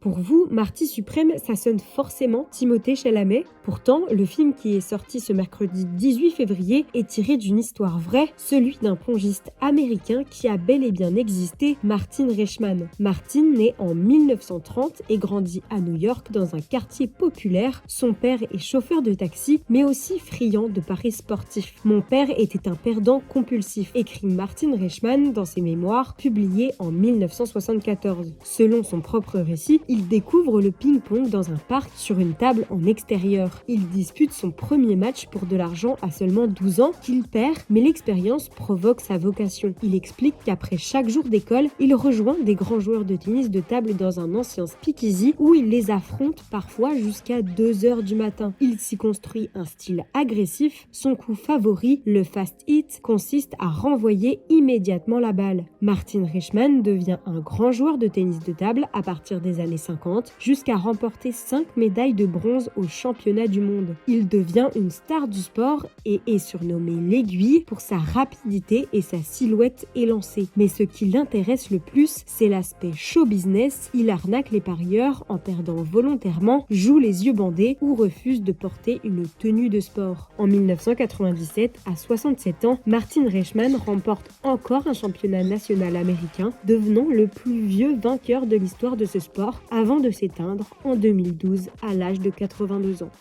Pour vous, Marty Suprême, ça sonne forcément Timothée Chalamet. Pourtant, le film qui est sorti ce mercredi 18 février est tiré d'une histoire vraie, celui d'un plongiste américain qui a bel et bien existé, Martin Reichman. Martin naît en 1930 et grandit à New York dans un quartier populaire. Son père est chauffeur de taxi, mais aussi friand de paris sportifs. Mon père était un perdant compulsif, écrit Martin Reichman dans ses mémoires publiés en 1974. Selon son propre récit, il découvre le ping-pong dans un parc sur une table en extérieur. Il dispute son premier match pour de l'argent à seulement 12 ans qu'il perd, mais l'expérience provoque sa vocation. Il explique qu'après chaque jour d'école, il rejoint des grands joueurs de tennis de table dans un ancien speakeasy où il les affronte parfois jusqu'à 2h du matin. Il s'y construit un style agressif. Son coup favori, le fast hit, consiste à renvoyer immédiatement la balle. Martin Reichman devient un grand joueur de tennis de table à partir des années 50 jusqu'à remporter 5 médailles de bronze aux championnats du monde. Il devient une star du sport et est surnommé l'aiguille pour sa rapidité et sa silhouette élancée. Mais ce qui l'intéresse le plus, c'est l'aspect show business. Il arnaque les parieurs en perdant volontairement, joue les yeux bandés ou refuse de porter une tenue de sport. En 1997, à 67 ans, Martin Reichman remporte encore un championnat national américain, devenant le plus vieux vainqueur de l'histoire de ce sport avant de s'éteindre en 2012 à l'âge de 82 ans.